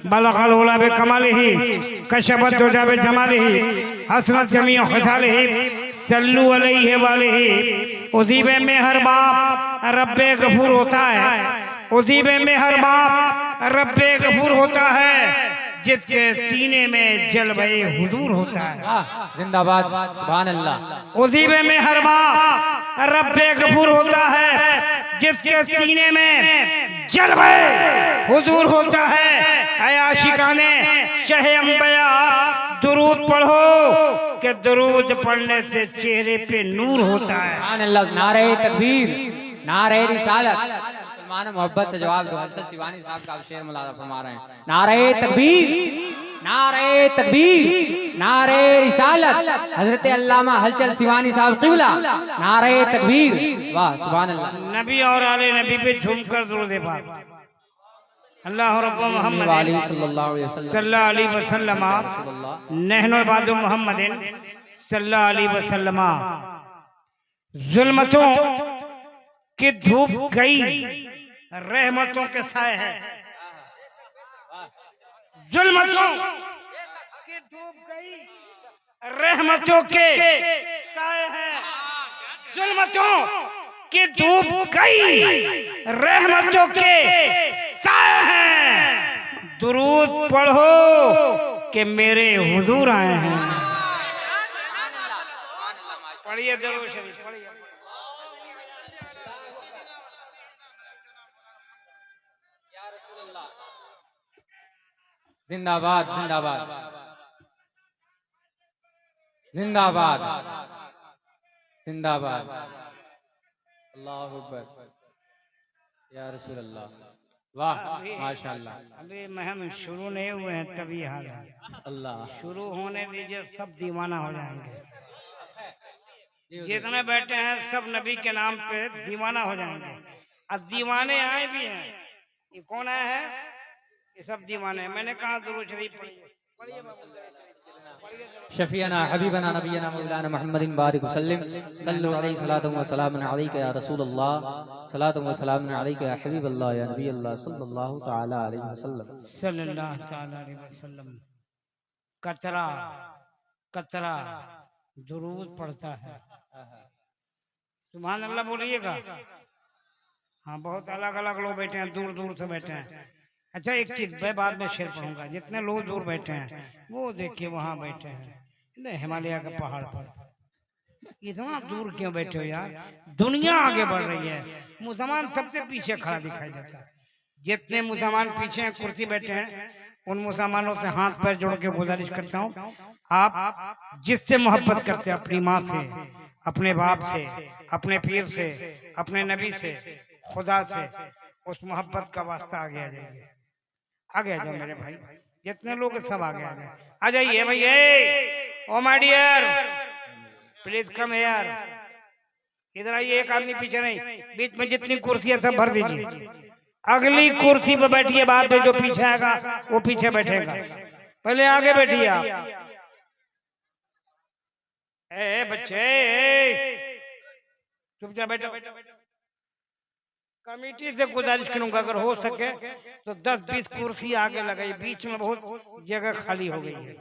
बलगल उला बिकमालिही कशफत दुजा बिजमालिही हसनत जमीअ खसालिही सल्लू अलैहि वालिही। उसी में हर बाप रब्बे गफूर होता है, उसी में हर बाप रब्बे गफूर होता है जिसके सीने में जलवे हुजूर होता है। जिंदाबाद सुभान अल्लाह। उसी में हर बाप रब्बे गफूर होता है जिसके सीने में जलवे हुजूर होता है। ऐ आशिकाने शहे अंबिया दुरूद पढ़ो कि दुरूद पढ़ने से चेहरे पे नूर होता है। सुभान अल्लाह। नारे तकबीर, नारे रिसालत। मुसलमान मोहब्बत से जवाब दो। हजरत शिवानी साहब का शेर मुलादा फरमा रहे हैं। नारे तकबीर, नारे तकबीर, नारे रिसालत। हजरत अल्लामा हलचल शिवानी साहब किबला, नारे तकबीर। वाह सुभान अल्लाह। नबी और आले नबी पे झूमकर दुरूद पाक। अल्लाह रब्बु मोहम्मद सल्लल्लाहु अलैहि वसल्लम नहनु इबादु मोहम्मदिन सल्लल्लाहु अलैहि वसल्लम। जुल्मतों की धूप गई, रहमतों के साए है। जुल्मतों की धूप गई, रहमतों के साए है। जुल्मतों की धूप गई, रहमतों के साए हैं। दुरूद पढ़ो कि मेरे हुजूर आए हैं। पढ़िए दरूद शरीफ पढ़िए। जिंदाबाद जिंदाबाद जिंदाबाद जिंदाबाद। अल्लाहु अकबर या रसूल अल्लाह। वाह माशाअल्लाह। अभी महम शुरू नहीं हुए हैं तभी हाल है। अल्लाह शुरू होने दीजिए, सब दीवाना हो जाएंगे। जितने बैठे हैं सब नबी के नाम पे दीवाना हो जाएंगे। अब दीवाने आए भी हैं। ये कौन आए हैं? ये सब दीवाने हैं। मैंने कहा दुरूद शरीफ पढ़िए। शफीना हबीबना नबीना मौलाना मुहम्मदिन बारिक वसल्लम सल्लु अलैहि सलातु व सलाम अलैका या रसूलल्लाह सलातु व सलाम अलैका या हबीबल्लाह या नबी अल्लाह सल्लल्लाहु तआला अलैहि वसल्लम सल्लल्लाहु तआला अलैहि वसल्लम। कतरा कतरा दुरूद पढ़ता है। सुभान अल्लाह बोलिएगा। हाँ, बहुत अलग अलग लोग बैठे हैं, दूर दूर से बैठे हैं। अच्छा, एक चीज मैं बाद में शेर पढ़ूंगा। जितने लोग दूर बैठे हैं वो देखिए वहां बैठे हैं हिमालय के पहाड़ पर। इतना दूर क्यों बैठे हो यार? दुनिया आगे बढ़ रही है, मुसलमान सबसे पीछे खड़ा दिखाई देता है। जितने मुसलमान पीछे हैं, कुर्सी बैठे हैं, उन मुसलमानों से हाथ पैर जोड़ के गुजारिश करता हूँ, आप जिससे मोहब्बत करते हैं, अपनी माँ से, अपने बाप से, अपने पीर से, अपने नबी से, खुदा से, उस मोहब्बत का वास्ता आगे आ जाइए। आगे आ जाओ मेरे भाई। जितने लोग सब आगे आ जाइए भैया। Oh my dear please come here. इधर आइए। एक आदमी पीछे नहीं, बीच में जितनी कुर्सियां सब भर दीजिए। अगली कुर्सी पर बैठिए, बाद में जो पीछे आएगा वो पीछे बैठेगा। पहले आगे बैठिए आप। ए बच्चे चुपचाप बैठो। कमेटी से गुजारिश करूंगा अगर हो सके तो 10-20 कुर्सी आगे लगाई। बीच में बहुत जगह खाली हो गई है।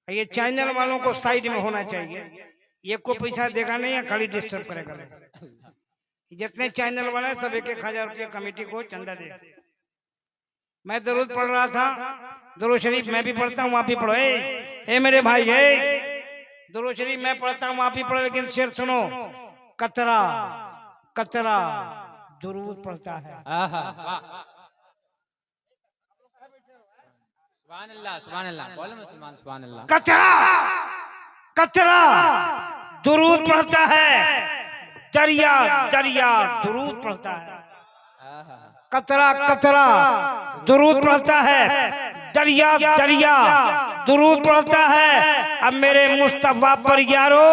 ये चैनल वालों को साइड में होना चाहिए। ये को पैसा देगा नहीं या खाली डिस्टर्ब करेगा। जितने चैनल वाले सब 1-1 रुपया कमेटी को चंदा दे। मैं दरूद पढ़ रहा था, दरूद शरीफ मैं भी पढ़ता हूँ, आप भी पढ़ो। ए मेरे भाई, दरूद शरीफ मैं पढ़ता हूँ, आप भी पढ़ो। लेकिन शेर सुनो। कतरा कतरा दुरूद पढ़ता है। सुभान अल्लाह सुभान अल्लाह। बोलो मुसलमान सुभान अल्लाह। कतरा कतरा दुरूद पढ़ता है। दरिया दरिया दुरूद पढ़ता है। कतरा कतरा दुरूद पढ़ता है। दरिया दरिया दुरूद पढ़ता है। अब मेरे मुस्तफा पर यारो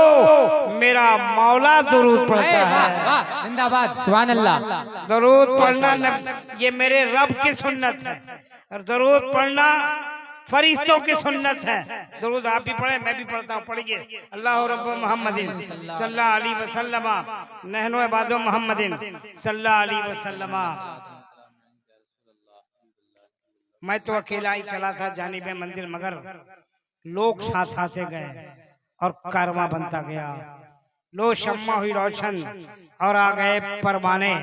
मेरा मौला दुरूद पढ़ता है। जिंदाबाद सुभान अल्लाह। दुरूद पढ़ना ये मेरे रब की सुन्नत है, और दुरूद पढ़ना फरिश्तों की सुन्नत है। दुरूद आप भी पढ़े, मैं भी पढ़ता हूँ। पढ़िए। अल्लाह रब्बु मोहम्मदिन सल्लल्लाहु अलैहि वसल्लम नहनु इबादु मोहम्मदिन सल्लल्लाहु अलैहि वसल्लम। मैं तो अकेला ही चला था जानिबे मंदिर, मगर लोग साथ आते गए और कारवां बनता गया। लो शम्मा हुई रोशन और आ गए परवाने,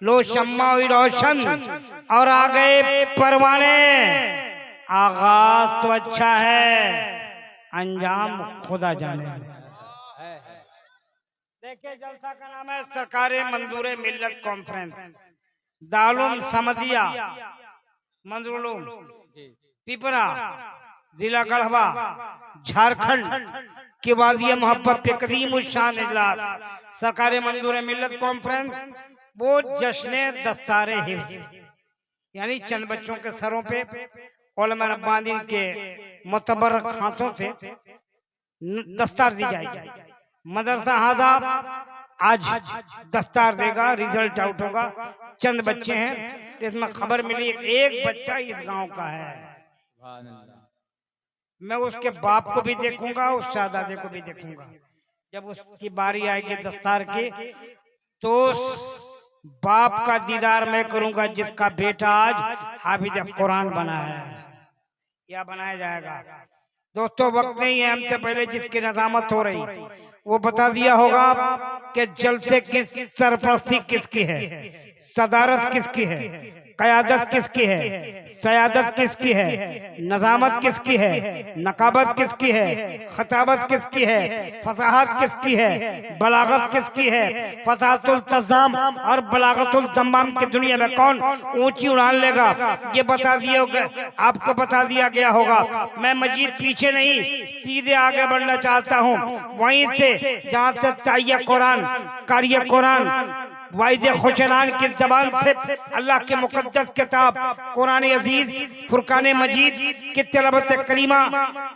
लो शम्मा हुई रोशन और आ गए परवाने। आगाज तो अच्छा है, अंजाम खुदा जाने। देखिए जलसा का नाम है सरकारे मंजूरे मिल्लत कॉन्फ्रेंस, दारुल समदिया मंजरूल पिपरा, जिला गढ़वा, झारखंड के वादिया मोहब्बत पे कदीम उशान इजलास सरकारे मंजूरे मिल्लत कॉन्फ्रेंस। वो जश्न दस्तारे हिफ्ज़, यानी चंद बच्चों के सरों पे उलमा रब्बानी के मुतबर्रक हाथों से दस्तार दी जाएगी। मदरसा हाजा आज दस्तार देगा, रिजल्ट आउट होगा। चंद बच्चे हैं, इसमें खबर मिली एक बच्चा इस गांव का है। मैं उसके बाप को भी देखूंगा, उस शहजादे को भी देखूंगा। जब उसकी बारी आएगी दस्तार की, तो बाप का दीदार मैं करूंगा जिसका बेटा आज हाफिज कुरान बना है या बनाया जाएगा। दोस्तों वक्त नहीं है, हमसे पहले जिसकी नजामत हो रही वो बता दिया होगा कि जलसे किस, सरपरस्ती किसकी है, सदारत किसकी है, क़यादत किसकी है, सयादत किसकी है, नजामत किसकी है, नकाबत किसकी है, खताबत किसकी है, फसाहत किसकी है, बलागत किसकी है। फसाहतुल तज़ाम और बलागतुल दम्माम की दुनिया में कौन ऊंची उड़ान लेगा, ये बता दिया होगा, आपको बता दिया गया होगा। मैं मजीद पीछे नहीं, सीधे आगे बढ़ना चाहता हूँ, वहीं से जहाँ से ताइया कुरान, कारिया कुरान, वाइज़े खुशनान की जबान से अल्लाह के मुकद्दस किताब कुरान अजीज फुरकान मजीद की तिलावत करीमा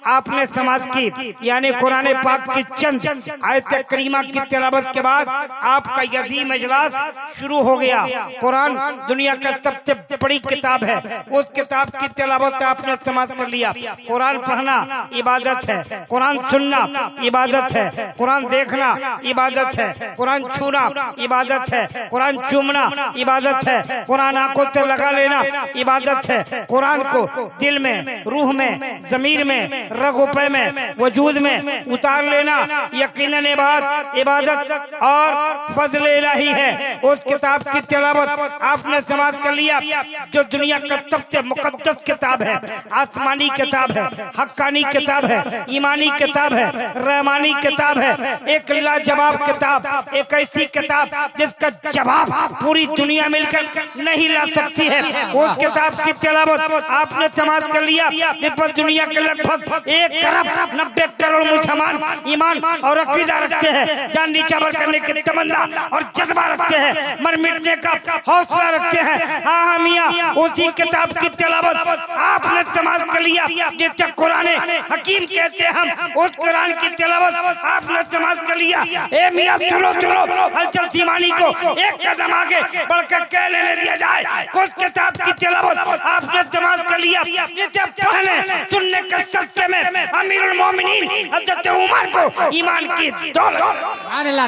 आपने समाज की, यानी कुरान पाक की चंद आयत करीमा की तिलावत के बाद आपका यजीम इजलास शुरू हो गया। कुरान दुनिया का सबसे बड़ी किताब है, उस किताब की तिलावत आपने समाज कर लिया। कुरान पढ़ना इबादत है, कुरान सुनना इबादत है, कुरान देखना इबादत है, कुरान छूना इबादत है, कुरान चूमना इबादत है, कुरान आंखों से लगा लेना इबादत है, कुरान को दिल में, रूह में, जमीर में, रगोपे में, वजूद में उतार लेना यकीनन इबादत और फजल इलाही है। उस किताब की तिलावत आपने समाज कर लिया जो दुनिया का सबसे मुकद्दस किताब है, आसमानी किताब है, हक्कानी किताब है, ईमानी किताब है, रहमानी किताब है, एक लाजवाब किताब, एक ऐसी किताब जिसका जवाब पूरी दुनिया मिलकर नहीं ला सकती है। उस किताब की तिलावत आपने समाज कर लिया जिस पर दुनिया के लगभग 1 अरब 90 करोड़ मुसलमान ईमान और अकीदा रखते हैं, जान नीचावर करने की तमन्ना और जज्बा रखते हैं, मर मिटने का हौसला रखते हैं। हाँ मियाँ, उसी किताब की तिलावत आपने समाज कर लिया जिससे कुरान हकीम कहते हैं हम, उस कुरान की तिलावत आपने समाज कर लिया। ए मियाँ सुनो सुनो, हलचल सीमानी को एक कदम आगे बढ़कर कह लेने दिया जाए, उस किताब की तिलावत आपने समाज कर लिया जिसे पढ़ने सुनने के सच्चे में अमीरुल मोमिनीन हज़रत उमर को ईमान की दौलत।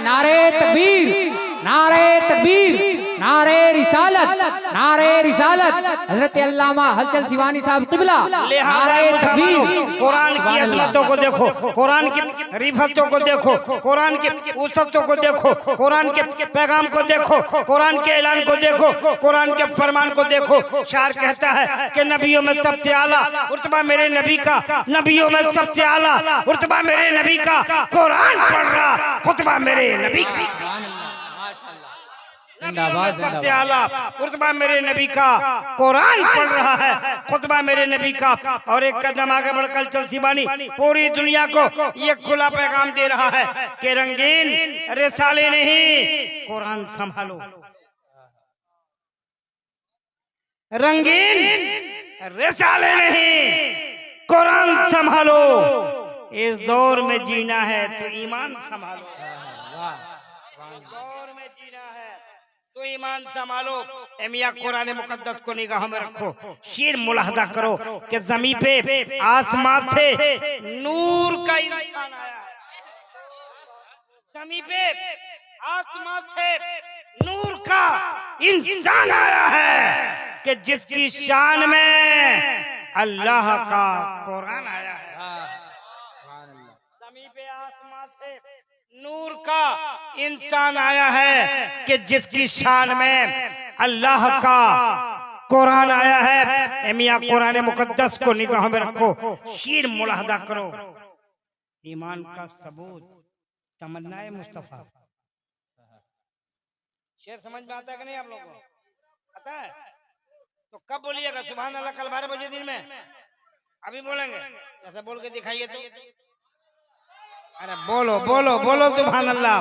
नारे तकबीर, नारे तकबीर, नारे रिसालत, नारे रिसालत, हजरत अल्लामा हलचल सीवानी साहब क़िबला। नारे तकबीर। कुरान की अज़मतों को देखो, कुरान की रिफतों को देखो, कुरान की उसतों को देखो, कुरान के पैगाम को देखो, कुरान के ऐलान को देखो, कुरान के फरमान को देखो। शायर कहता है कि नबियों में सबसे आला रुतबा मेरे नबी का, नबियों में सबसे आला रुतबा मेरे नबी का, कुरान पढ़ रहा खुतबा मेरे नबी का। सबसे आला रुतबा मेरे नबी का, कुरान पढ़ रहा है खुतबा मेरे नबी का। और एक कदम आगे बढ़कर चल सीबानी पूरी दुनिया को ये खुला पैगाम दे रहा है कि रंगीन रिसाले नहीं, कुरान संभालो। रंगीन रिसाले नहीं, कुरान संभालो। इस दौर में जीना है तो ईमान संभालो, दौर में जीना है तो ईमान संभालो। मियां कुरान मुकद्दस को निगाह में रखो, शेर मुलाहजा करो कि जमीन पे आसमान से नूर का इंसान आया है, जमीन पे आसमान से नूर का इंसान आया है। कि जिसकी शान में अल्लाह का कुरान आया है। ज़मीन पे आसमान से नूर का इंसान आया है कि जिसकी शान में अल्लाह का कुरान आया है। मियां कुरान मुकद्दस को निगाह में रखो, शीर मुलाहदा करो। ईमान का सबूत तमन्नाए मुस्तफा। शेर समझ में आता है कि नहीं आप लोगों को? आता है तो कब बोलिएगा सुभान अल्लाह? कल 12 बजे दिन में? अभी बोलेंगे? ऐसा बोल के दिखाइए तो। अरे बोलो बोलो बोलो सुभान अल्लाह,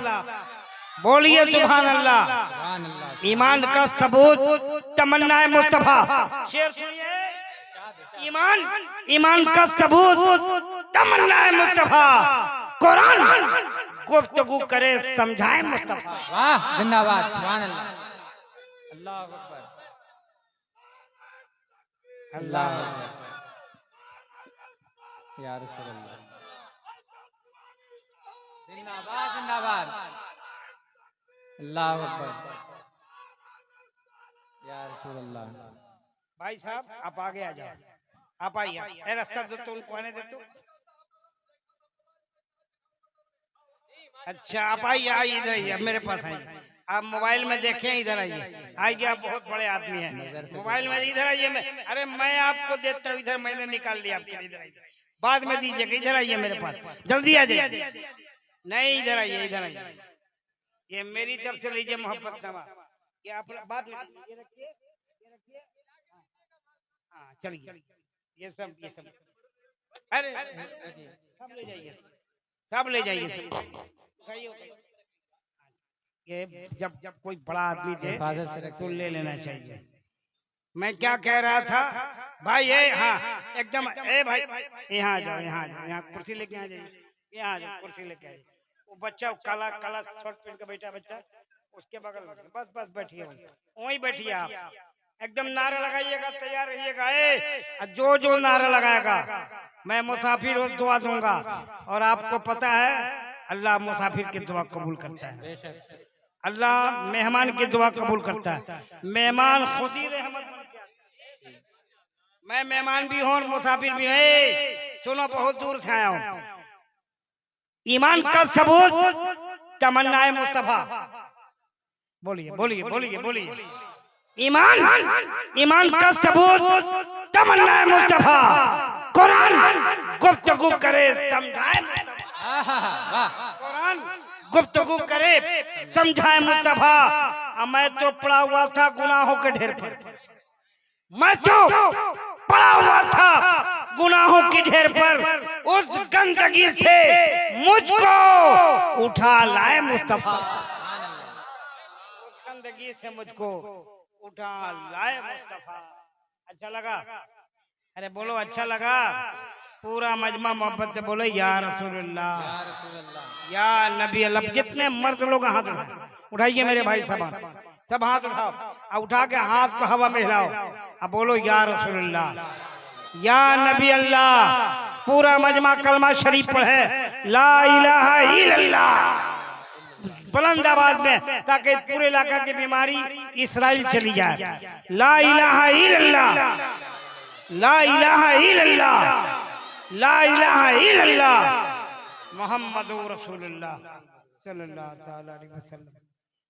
बोलिए सुभान अल्लाह। ईमान का सबूत तमन्नाए मुस्तफा। शेर सुनिए, ईमान का सबूत तमन्नाए मुस्तफा। कुरान गुफ्तगू करे समझाए मुस्तफा। वाह, जिंदाबाद, सुभान अल्लाह, अल्लाह अकबर, अल्लाह अकबर, या रसूल अल्लाह, जिंदाबाद जिंदाबाद, अल्लाह अकबर, या रसूल अल्लाह। भाई साहब आप आगे आ जाओ, आप आइए, रास्ता दो तो उनको आने दे तो। अच्छा आप आइए, आइए इधर आइए, मेरे पास आइए। आप मोबाइल में देखें, इधर आइए, आइए, आप बहुत बड़े आदमी हैं। मोबाइल में इधर आइए, मैं आपको देता हूँ, इधर मैंने निकाल लिया आपके लिए, इधर आइए, बाद में दीजिएगा, इधर आइए मेरे पास, जल्दी आ जाइए। नहीं इधर आइए, इधर आइए, ये मेरी तरफ से लीजिए मोहब्बतनामा, ये आप बाद में ये रखिए, हाँ चलिए, ये सब अरे सब ले जाइए, सब ले जाइए, सब ये जब कोई बड़ा आदमी थे तो ले लेना चाहिए। मैं क्या कह रहा था भाई? ये हाँ एकदम, ए भाई यहाँ आ जाओ, यहाँ आ जाओ, यहाँ कुर्सी लेके आ जाइए, यहाँ आ जाओ, कुर्सी लेके आइए। वो बच्चा काला काला शर्ट पहन के बैठा बच्चा, उसके बगल में बस बस बैठिए, वहीं बैठिए आप, एकदम नारा लगाइएगा, तैयार रहिएगा। जो नारा लगाएगा मैं मुसाफिर को दुआ दूंगा, और आपको पता है अल्लाह मुसाफिर की दुआ कबूल करता है, अल्लाह मेहमान की दुआ कबूल करता है। मेहमान खुद ही रहमत बन के आता है। मैं मेहमान भी हूँ और मुसाफिर भी हूँ। सुनो, बहुत दूर से आया हूँ। ईमान का सबूत तमन्नाए मुस्तफा। बोलिए बोलिए बोलिए बोलिए, ईमान का सबूत तमन्नाए मुस्तफा। कुरान गुफ्तगू करे समझाए मुस्तफा, कुरान गुफ्तगू करे समझाए मुस्तफा। मैं तो पड़ा हुआ था गुनाहों के ढेर पर, मैं तो पड़ा हुआ था गुनाहों की ढेर पर, उस गंदगी से मुझको उठा लाए मुस्तफा, उस गंदगी से मुझको उठा लाए मुस्तफा। अच्छा लगा? अरे बोलो अच्छा लगा? पूरा मजमा मोहब्बत से बोलो या रसूलुल्लाह, या नबी अल्लाह। जितने मर्द लोग हाथ उठाइए मेरे भाई, सब हाथ उठाओ, और उठा के हाथ को हवा में हिलाओ, अब बोलो या रसूलुल्लाह, या नबी अल्लाह। पूरा मजमा कलमा शरीफ पढ़े, ला इलाहा इल्लल्लाह, बुलंद आवाज में, ताकि पूरे इलाका की बीमारी इसराइल चली जाए। ला इलाहा इल्लल्लाह, ला इलाहा इल्लल्लाह, ला इलाहा इल्लल्लाह मुहम्मदुर रसूलुल्लाह सल्लल्लाहु ताला अलैहि वसल्लम।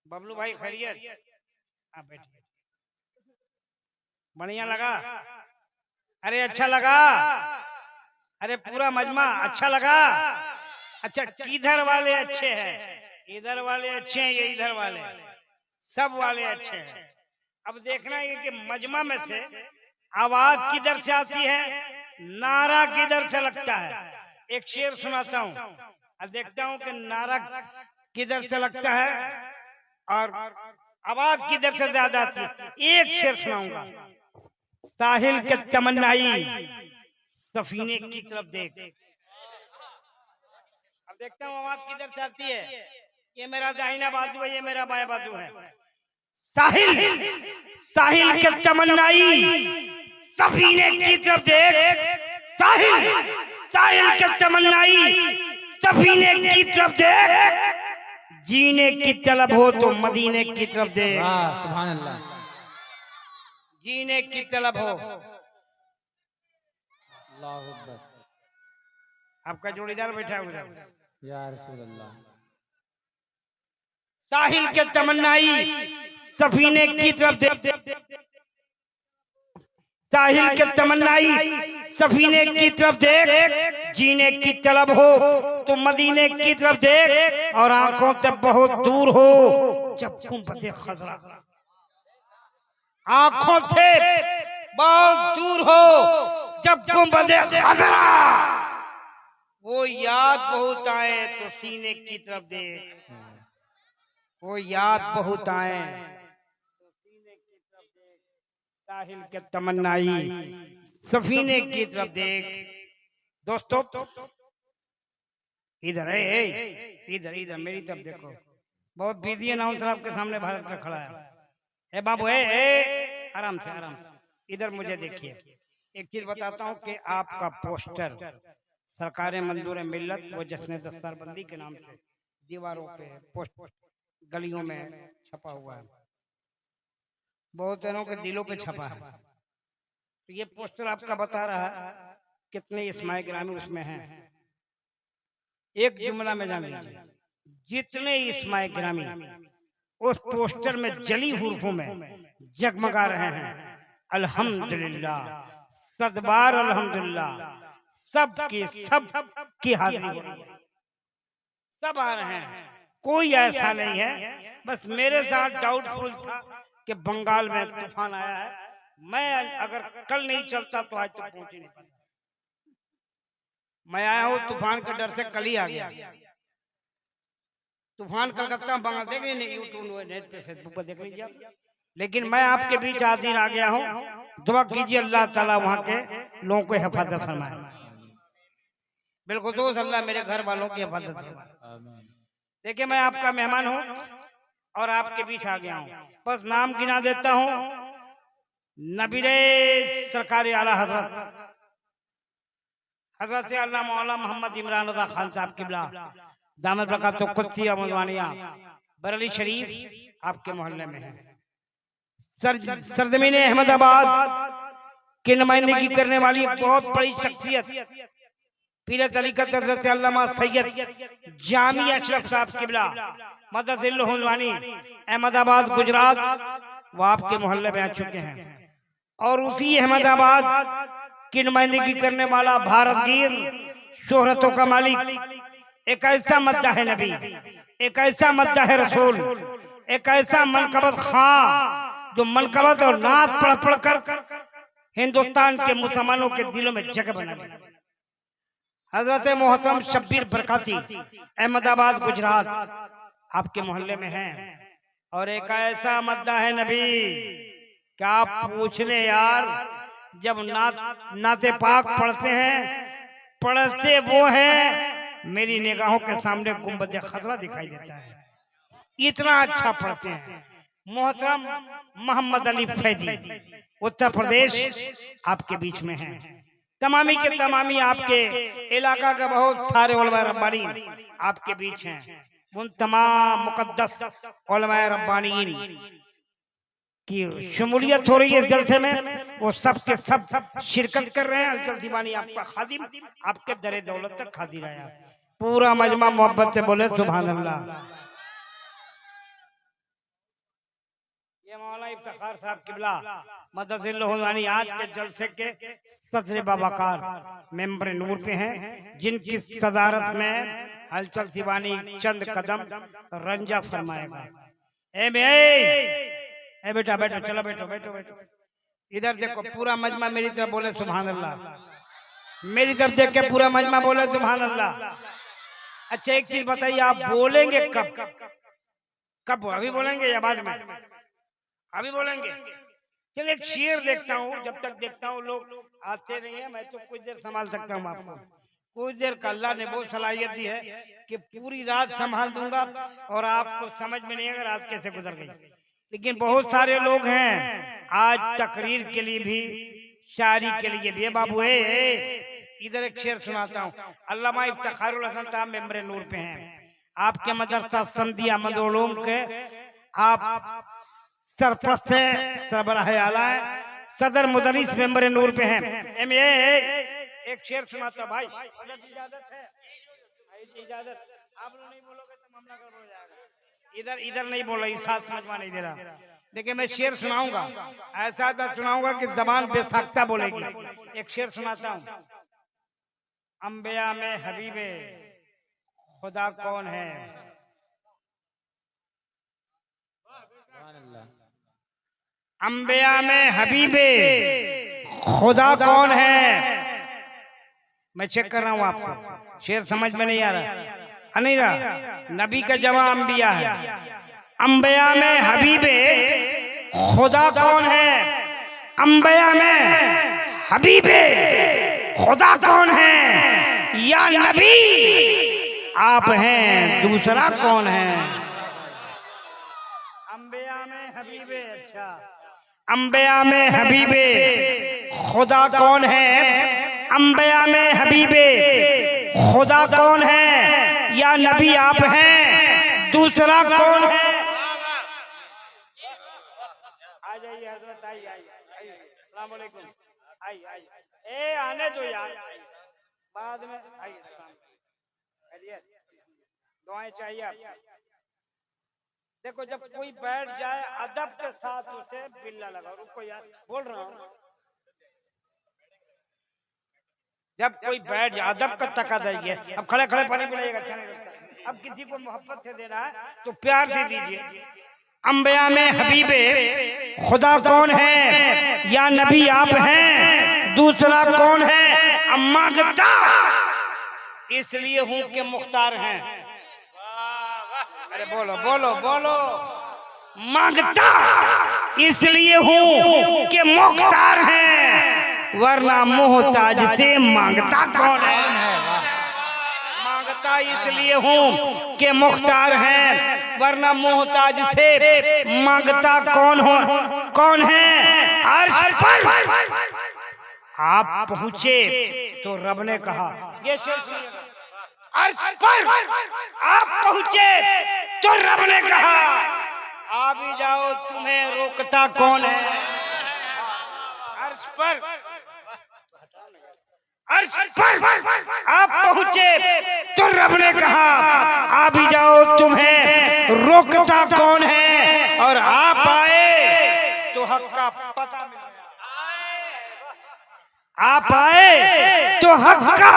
बबलू भाई खैरियत? आप बैठिए। बढ़िया लगा? अरे अच्छा लगा? अरे पूरा मजमा अच्छा लगा? अच्छा, किधर वाले अच्छे हैं? इधर वाले अच्छे हैं, ये इधर वाले, सब वाले अच्छे हैं। अब देखना है कि मजमा में से आवाज किधर से आती है, नारा किधर से लगता है। एक शेर सुनाता हूँ और देखता हूँ कि नारा किधर से लगता है और आवाज किधर से ज्यादा आती है। एक शेर सुनाऊंगा, साहिल के तमन्नाई सफीने की तरफ देख। अब देखता हूँ आवाज किधर से आती है। ये मेरा दाहिना बाजू है, ये मेरा बाएं बाजू है। साहिल के तमन्नाई सफीने की तरफ देख, साहिल के तमन्नाई सफीने की तरफ देख, जीने की तलब हो तो मदीने की तरफ देख। सुभान अल्लाह, जीने की तलब हो। अल्लाहु अकबर। आपका जोड़ीदार बैठा है उधर। या रसूल अल्लाह। साहिल के तमन्नाई सफीने की तरफ देख, साहिल के तमन्नाई सफीने की तरफ देख, जीने की तलब हो तो मदीने की तरफ देख, और आंखों से बहुत दूर हो जब गुंबद खजरा, आंखों से बहुत दूर हो जब गुंबद खजरा, वो याद बहुत आए तो सीने की तरफ देख, वो याद बहुत आए तो सीने की तरफ देख, साहिल के तमन्नाई सफीने की तरफ देख। दोस्तों इधर है, इधर इधर मेरी तरफ देखो, बहुत बिजी अनाउंसर आपके सामने भारत का खड़ा है। ए बाबू आराम से आराम से, इधर मुझे देखिए। एक चीज बताता हूँ कि आपका पोस्टर सरकार मंजूर मिल्लत वो जश्न दस्तारबंदी के नाम से दीवारों पे पोस्ट गलियों में छपा हुआ है, बहुत जनों के दिलों पे छपा है। तो ये पोस्टर आपका बता रहा है कितने इस्माइल ग्रामी उसमें हैं। एक जुमला में जान लीजिए, जितने इस्माइल ग्रामी उस पोस्टर में जली हुर्फों में जगमगा रहे हैं, अल्हम्दुलिल्लाह, सदबार अल्हम्दुलिल्लाह, सब की हाजिरी हो रही है, सब आ रहे हैं, कोई ऐसा नहीं है। बस मेरे साथ डाउटफुल था कि बंगाल में तूफान आया है, मैं अगर कल नहीं चलता तो आज तक पहुंच ही नहीं पाता। मैं आया हूं तूफान के डर से, कल ही आ गया। तूफान कलकत्ता बंगाल देख लीजिए, यूट्यूब नेट पे फेसबुक पर देख लीजिए। लेकिन मैं आपके बीच हाजिर आ गया हूं, दुआ कीजिए अल्लाह ताला वहां के लोगों को हिफाजत फरमाए। बिल्कुल दोस्त, अल्लाह मेरे घर वालों की हिफाजत फरमाए। देखिए मैं आपका मेहमान हूं और आपके बीच आ गया हूं, बस नाम गिना देता हूं। नबीरे सरकार आला हजरत हजरत अल्लाह मौला मोहम्मद इमरान रज़ा खान साहब किबला दामद बरकातुहू कुद्सी अमवानिया बरेली शरीफ आपके मोहल्ले में है। सरजमीन अहमदाबाद की नुमाइंदगी करने वाली एक बहुत बड़ी शख्सियत पीर तरीक़त हज़रत अल्लामा सैयद जामी अशरफ साहब किबला मदद अहमदाबाद गुजरात, वो आपके मोहल्ले में आ चुके हैं। और उसी अहमदाबाद की नुमाइंदगी करने वाला भारतगीर, शोहरतों का मालिक, एक ऐसा मद्दा है नबी, एक ऐसा मद्दा है रसूल, एक ऐसा मनकबत खां जो मनकबत और नात पढ़ पढ़ कर हिंदुस्तान के मुसलमानों के दिलों में जगह बना दिया। हजरत मोहतरम शब्बीर बरकाती अहमदाबाद गुजरात आपके मोहल्ले में हैं। और एक ऐसा मद्दा है नबी, क्या आप पूछ ले यार, जब नाते पाक पढ़ते हैं, पढ़ते वो हैं, मेरी निगाहों के सामने गुंबद खजरा दिखाई देता है, इतना अच्छा पढ़ते हैं। मोहतरम मोहम्मद अली फैजी उत्तर प्रदेश आपके बीच में हैं। तमामी के तमामी आपके इलाका का बहुत सारे उलमा रब्बानी आपके बीच हैं। उन तमाम मुकद्दस उलमा रब्बानीन की शमूलियत हो रही है इस जलसे में, वो सब के सब शिरकत कर रहे हैं। अलचल दीवानी आपका खादिम आपके दरे दौलत तक हाजिर आया। पूरा मजमा मोहब्बत से बोले सुभान अल्लाह। ये मौलाना इफ्तिखार साहब किबला मदद आज के जलसे के सदर बाबाकार मेंबर नूर पे हैं, जिनकी सदारत में हलचल दीवानी चंद कदम रंजा फरमाएगा। ए बेटा बैठो, चलो बैठो बैठो बैठो, इधर देखो, पूरा मजमा मेरी तरफ बोले सुभान अल्लाह, मेरी तरफ देख के पूरा मजमा बोले सुभान अल्लाह। अच्छा एक चीज बताइए, आप बोलेंगे कब? कब अभी बोलेंगे या बाद में? अभी बोलेंगे। चलिए एक शेर देखता हूँ, जब तक देखता हूँ लोग आते नहीं है, मैं तो कुछ देर संभाल सकता हूँ आपको। कुछ देर का अल्लाह ने वो सलाहियत दी है कि पूरी रात संभाल दूंगा और आपको समझ में नहीं आएगा रात कैसे गुजर गई। लेकिन बहुत सारे लोग हैं आज तकरीर के लिए भी, शायरी के लिए भी। बाबू इधर एक शेर सुनाता हूँ। अल्लामा इफ्तिखारुल हसन साहब मेंबर नूर पे हैं, आपके मदरसा समदी अहमद उलूम के आप सरपरस्त है, सरबराह आला है। सदर मुदरिस मेंबर नूर पे हैं। MA एक शेर सुनाता भाई, इजाजत है? इजाजत? आप लोग नहीं बोलोगे तो मामला गड़बड़ हो जाएगा। इधर इधर नहीं बोल रही, साथ समझवा नहीं दे रहा। देखिए मैं शेर सुनाऊंगा, ऐसा सुनाऊंगा कि जबान बेसाख्ता बोलेगी। एक शेर सुनाता हूँ। अंबिया में हबीबे खुदा कौन है? अंबिया में हबीबे खुदा कौन है? मैं चेक कर रहा हूँ आपको, शेर समझ में नहीं आ रहा, नहीं रहा। नबी का जवाब अंबिया है। अंबिया में हबीबे खुदा कौन है? अंबिया में हबीबे खुदा कौन है? या नबी आप हैं, दूसरा कौन है? अंबिया में हबीबे, अच्छा, अंबिया में हबीबे खुदा कौन है? अंबिया में हबीबे खुदा कौन है? या नबी आप हैं, दूसरा कौन है? आ जाइए हजरत, आइए आइए, अस्सलाम वालेकुम, आइए आइए। ए आने दो यार, बाद में आइए। दुआएं चाहिए आपको। देखो जब कोई बैठ जाए अदब के साथ उसे बिल्ला लगाओ। रुको यार, बोल रहा हूँ। जब कोई बैठ जाए अदब का तकाजा है। अब खड़े खड़े पानी पिलाइएगा, अच्छा नहीं लगता। अब किसी को मोहब्बत से देना है तो प्यार से दीजिए। अंबिया में हबीबे खुदा कौन है? या नबी आप हैं, दूसरा कौन है? मांगता इसलिए हूं कि मुख्तार हैं। अरे बोलो बोलो बोलो। मांगता इसलिए हूं कि मुख्तार हैं, वरना मोहताज से मांगता कौन है? मांगता इसलिए हूं कि मुख्तार हैं, वरना मोहताज से मांगता कौन है? अर्श पर आप पहुंचे तो रब ने कहा, ये शेर सुनिएगा। अर्श पर आप पहुंचे तो रब ने कहा, आ भी जाओ तुम्हें रोकता कौन है? अर्श पर आप पहुंचे तो रब ने कहा, आ भी जाओ तुम्हें रोकता कौन है? और आप आए तो हक का पता मिल गया। आप आए तो हक का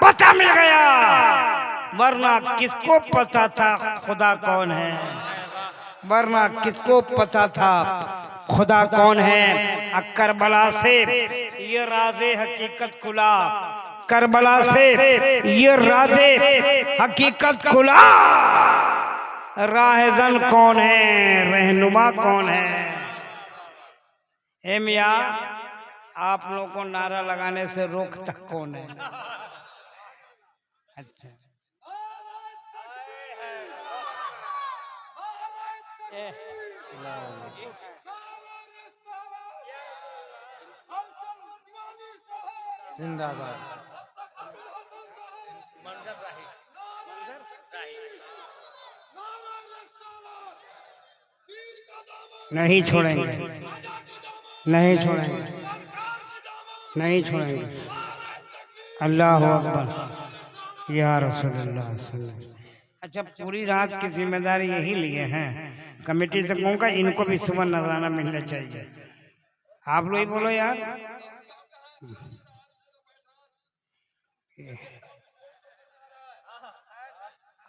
पता मिल गया, वरना किसको पता था खुदा कौन है? वरना किसको पता था खुदा कौन है? करबला से ये राज़े हकीकत खुला, करबला से ये राज़े हकीकत खुला। राहज़न कौन है? रहनुमा कौन है? ए मियां, आप लोगों को नारा लगाने से रोकता कौन है? अच्छा, जिंदाबाद। नहीं छोड़ेंगे, नहीं छोड़ेंगे, नहीं छोड़ेंगे। अल्लाह अकबर या रसूलुल्लाह। अच्छा, पूरी रात की जिम्मेदारी यही लिए हैं। कमेटी से कहूँगा इनको भी सुबह नजराना मिलना चाहिए। आप लोग ही बोलो यार।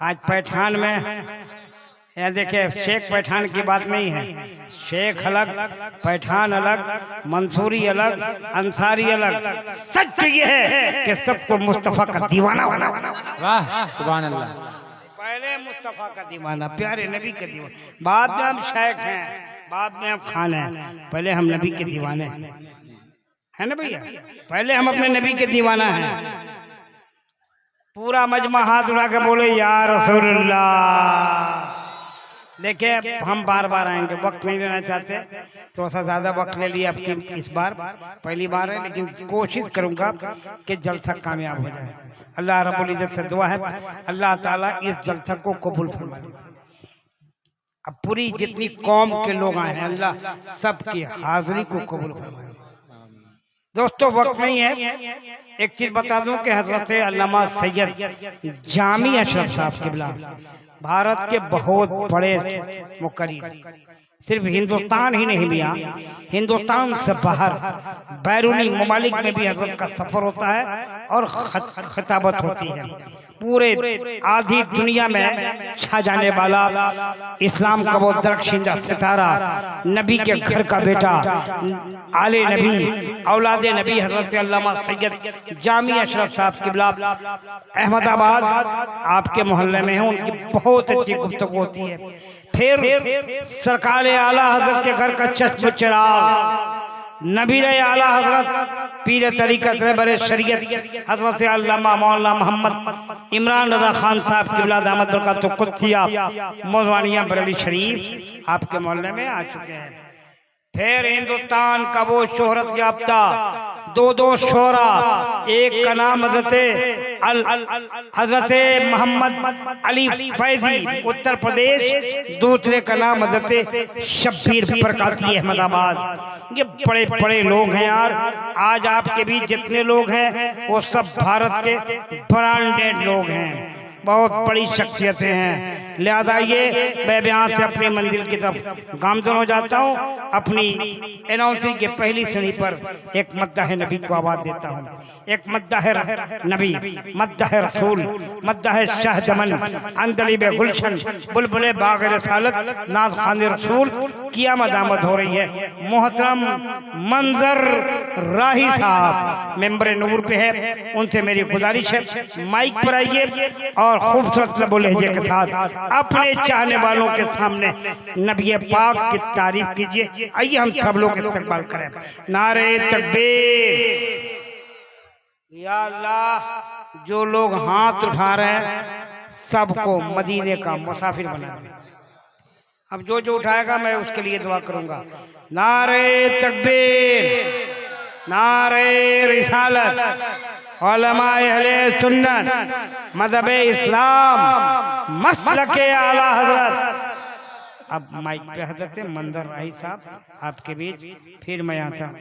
आज पैठान में यहाँ देखिए, शेख पैठान की बात नहीं है। शेख अलग, पैठान अलग, मंसूरी अलग, अंसारी अलग। सच ये है कि सबको मुस्तफा का दीवाना बना। वाह सुभान अल्लाह। पहले मुस्तफा का दीवाना, प्यारे नबी का दीवाना, बाद में हम शेख हैं, बाद में हम खान हैं, पहले हम नबी के दीवाने हैं ना भैया। पहले हम अपने नबी के दीवाना हैं। पूरा मजमा हाथ उठा के बोले या रसूलुल्लाह। देखिए हम बार बार आएंगे, वक्त नहीं लेना चाहते, थोड़ा सा ज्यादा वक्त ले लिया आपकी इस बार, पहली बार है, लेकिन कोशिश करूंगा कि जलसा कामयाब हो जाए। अल्लाह रब्बुल इज्जत से दुआ है, अल्लाह ताला इस जलसा को कबूल फरमाए। अब पूरी जितनी कौम के लोग आए हैं अल्लाह सबकी हाजिरी को कबूल फरमाए। दोस्तों वक्त नहीं है, एक चीज बता दूं कि हजरत अल्लामा सैयद जामी अशरफ साहब किबला भारत के बहुत बड़े मुकर्री, सिर्फ हिंदुस्तान ही नहीं मियां, हिंदुस्तान से बाहर बैरूनी ममालिक में भी हजरत का सफर होता है और खिताबत होती है। पूरे आधी दुनिया में छा जाने वाला इस्लाम का वो दरख्शिंदा सितारा, नबी के घर का बेटा, आले नबी, औलादे नबी हजरत अल्लामा सैयद जामी अशरफ साहब किबला अहमदाबाद आपके मोहल्ले में है। उनकी बहुत अच्छी गुफ्तगू होती है। फिर सरकार आला हजरत के घर का चश्म चिराग, नबी आला हजरत पीर तरीक़त रहबर शरीयत हजरत अल्लामा मौलाना मोहम्मद इमरान रजा खान साहब किबला दामत बरकत कुद्सिया मौजवानिया बरेली शरीफ आपके मोहल्ले में आ चुके हैं। फिर हिंदुस्तान का वो शोहरत याफ्ता दो शोरा, एक का नाम हजरत मोहम्मद अली फैजी उत्तर प्रदेश, दूसरे का नाम हजरत शब्बीर बरकाती अहमदाबाद। ये बड़े बड़े लोग हैं यार। आज आपके बीच जितने लोग हैं वो सब भारत के ब्रांडेड लोग हैं, बहुत बड़ी शख्सियतें हैं। लिहाजा ये मैं यहाँ से अपने मंदिर की तरफ गामजन हो जाता हूँ। अपनी अनाउंसिंग के पहली सीढ़ी पर एक मद्दाह नबी को आवाज देता हूँ। एक मद्दाह नबी, मद्दाह रसूल, मद्दाह शाह जमन, अंदलीब गुलशन, बुलबुले बाग रसालत, नाज खान रसूल की आमद हो रही है। मोहतरम मंजर राही साहब मेंबर नूर पे है, उनसे मेरी गुजारिश है माइक पर आइए और खूबसूरत लबो लहजे के साथ अपने चाहने वालों के सामने नबी पाक की तारीफ कीजिए। आइए हम सब लोग इस्तकबाल करें। नारे तकबीर। या अल्लाह, जो लोग हाथ उठा रहे हैं सबको मदीने का मुसाफिर बना दे। अब जो उठाएगा मैं उसके लिए दुआ करूंगा। नारे तकबीर, नारे रिसालत, उलमाए अहले सुन्नत, मज़हब इस्लाम, मसलके आला हजरत। अब माइक पे हजरत मंजर राही साहब आपके बीच, फिर मैं आता हूं।